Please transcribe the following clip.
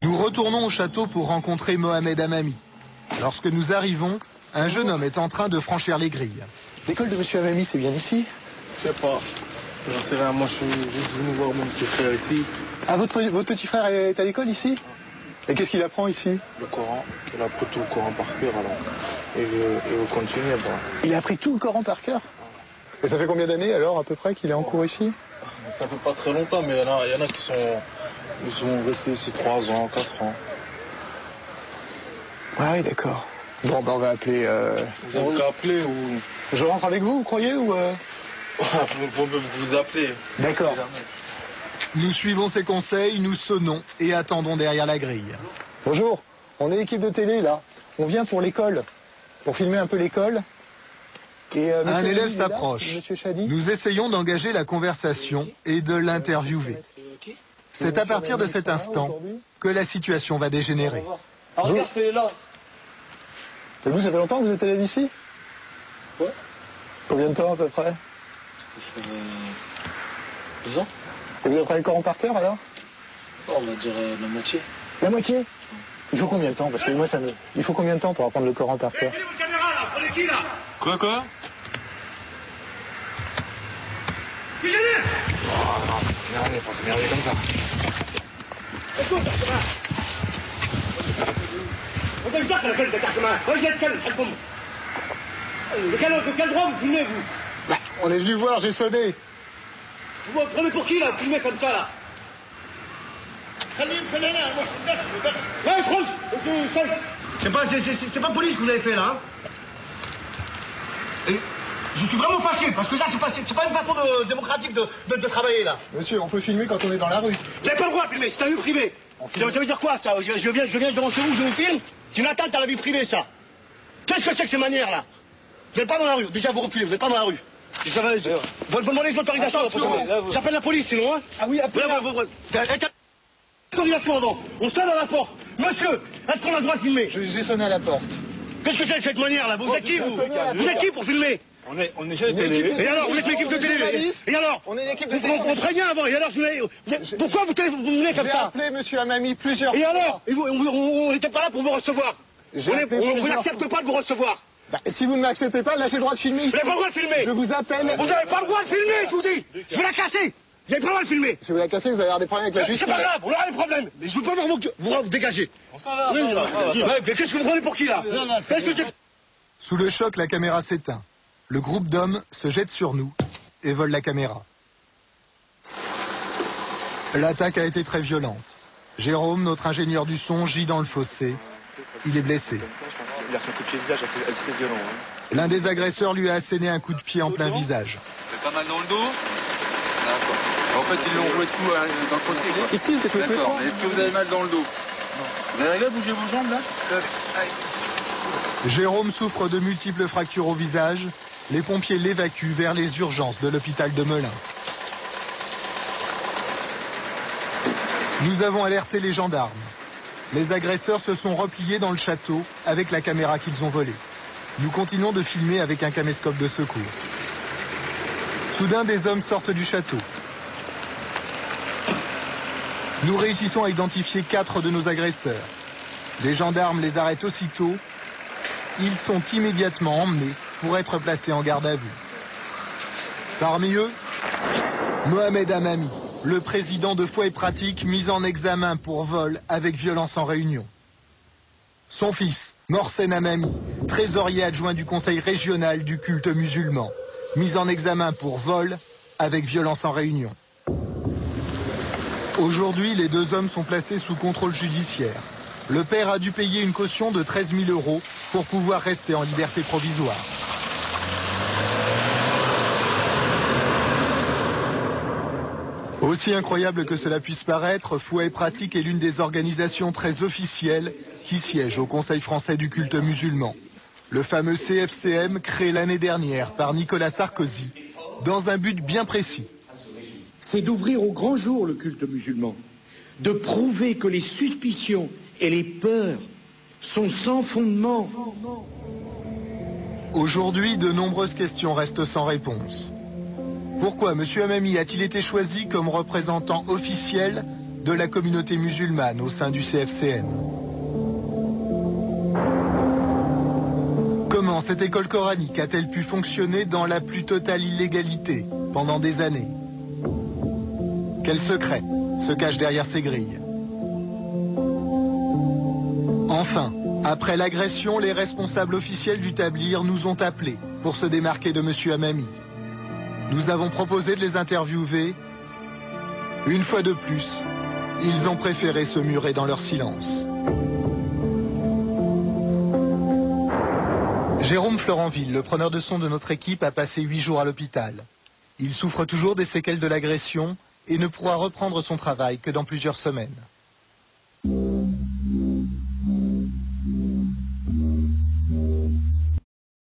Nous retournons au château pour rencontrer Mohamed Hamami. Lorsque nous arrivons, un jeune homme est en train de franchir les grilles. L'école de Monsieur Hamami, c'est bien ici? Je sais pas. J'en sais rien, moi je suis juste venu voir mon petit frère ici. Ah, votre petit frère est à l'école ici? Et qu'est-ce qu'il apprend ici? Le Coran. Il a appris tout le Coran par cœur alors. Et il veut continuer. Bah. Il a appris tout le Coran par cœur? Et ça fait combien d'années alors à peu près qu'il est en cours ici? Ça fait pas très longtemps, mais il y en a qui sont restés ici 3 ans, 4 ans. Ah oui, d'accord. Bon, ben on va appeler... Vous avez qu'à appeler ou... Je rentre avec vous croyez, ou... Vous pouvez vous appeler. D'accord. Nous suivons ses conseils, nous sonnons et attendons derrière la grille. Bonjour, on est l'équipe de télé là. On vient pour l'école, pour filmer un peu l'école. Et, un élève s'approche. Là, nous essayons d'engager la conversation et de l'interviewer. C'est à partir de cet instant que la situation va dégénérer. Ah, regarde, c'est là. Et vous, ça fait longtemps que vous êtes élève ici? Ouais. Combien de temps à peu près? 2 ans. Et vous apprenez le Coran par cœur alors? On va dire la moitié. La moitié? Il faut combien de temps? Parce que moi, ça me... Il faut combien de temps pour apprendre le Coran par cœur? Votre caméra là, prenez qui là? Quoi? Qui gêné? Oh non, faut s'énerver comme ça. Regarde ça, la gueule de carte main. Regarde calme, calme. De quel droit vous filmez, vous? Bah, on est venu voir, j'ai sonné. Vous prenez pour qui là? Vous filmez comme ça là? Prenez là, moi je suis bête. Ouais, France, c'est pas police que vous avez fait là. Hein? Je suis vraiment fâché, parce que ça, c'est pas une façon démocratique de travailler, là. Monsieur, on peut filmer quand on est dans la rue. Vous n'avez pas le droit de filmer, c'est un lieu privé. Ça veut dire quoi, ça? Je viens devant chez vous, je vous filme. C'est une atteinte à la vie privée, ça. Qu'est-ce que c'est que ces manières-là? Vous n'êtes pas dans la rue. Déjà, vous refilez, vous n'êtes pas dans la rue. Vous demandez une autorisation. J'appelle la police, sinon, hein? Ah oui, appelez. Autorisation avant. On sonne à la porte. Monsieur, est-ce qu'on a le droit de filmer? J'ai sonné à la porte. Qu'est-ce que c'est que cette manière-là? Vous êtes qui, vous? Vous êtes qui pour filmer? On essaie de télé. Et alors, vous êtes l'équipe de télé? Et alors? On est l'équipe de Vous télé. on prévient avant. Et alors, pourquoi vous venez comme J'ai ça? appelé Monsieur Hamami plusieurs fois. Et alors? On n'était pas là pour vous recevoir. On n'accepte pas de vous recevoir. Bah, si vous ne m'acceptez pas, là j'ai le droit de filmer ici. Vous n'avez pas le droit de filmer. Je vous appelle. Vous n'avez pas le droit de filmer, je vous dis. Je vais la casser. Vous n'avez pas le droit de filmer. Si vous la cassez, vous allez avoir des problèmes avec la justice. C'est pas grave, on aura des problèmes. Mais je veux pas voir vous dégager. Mais qu'est-ce que vous prenez pour qui, là? Sous le choc, la caméra s'éteint. Le groupe d'hommes se jette sur nous et vole la caméra. L'attaque a été très violente. Jérôme, notre ingénieur du son, gît dans le fossé. Il est blessé. Il a son coup de pied visage, c'est violent. L'un des agresseurs lui a asséné un coup de pied en plein visage. Pas mal dans le dos. D'accord. En fait, ils l'ont joué tout dans le fossé, quoi. Ici, vous êtes D'accord. Mais est-ce que vous avez mal dans le dos? Non. Vous avez arrivé à bouger vos jambes, là? Jérôme souffre de multiples fractures au visage. Les pompiers l'évacuent vers les urgences de l'hôpital de Melun. Nous avons alerté les gendarmes. Les agresseurs se sont repliés dans le château avec la caméra qu'ils ont volée. Nous continuons de filmer avec un caméscope de secours. Soudain, des hommes sortent du château. Nous réussissons à identifier 4 de nos agresseurs. Les gendarmes les arrêtent aussitôt. Ils sont immédiatement emmenés pour être placés en garde à vue. Parmi eux, Mohamed Hamami, le président de Foi et Pratique, mis en examen pour vol avec violence en réunion. Son fils, Morsen Hamami, trésorier adjoint du conseil régional du culte musulman, mis en examen pour vol avec violence en réunion. Aujourd'hui, les 2 hommes sont placés sous contrôle judiciaire. Le père a dû payer une caution de 13 000 € pour pouvoir rester en liberté provisoire. Aussi incroyable que cela puisse paraître, Foi et Pratique est l'une des organisations très officielles qui siège au Conseil français du culte musulman. Le fameux CFCM créé l'année dernière par Nicolas Sarkozy dans un but bien précis. C'est d'ouvrir au grand jour le culte musulman, de prouver que les suspicions et les peurs sont sans fondement. Aujourd'hui, de nombreuses questions restent sans réponse. Pourquoi M. Hamami a-t-il été choisi comme représentant officiel de la communauté musulmane au sein du CFCM. Comment cette école coranique a-t-elle pu fonctionner dans la plus totale illégalité pendant des années? Quel secret se cache derrière ces grilles? Enfin, après l'agression, les responsables officiels du Tablir nous ont appelés pour se démarquer de M. Hamami. Nous avons proposé de les interviewer. Une fois de plus, ils ont préféré se murer dans leur silence. Jérôme Florenville, le preneur de son de notre équipe, a passé 8 jours à l'hôpital. Il souffre toujours des séquelles de l'agression et ne pourra reprendre son travail que dans plusieurs semaines.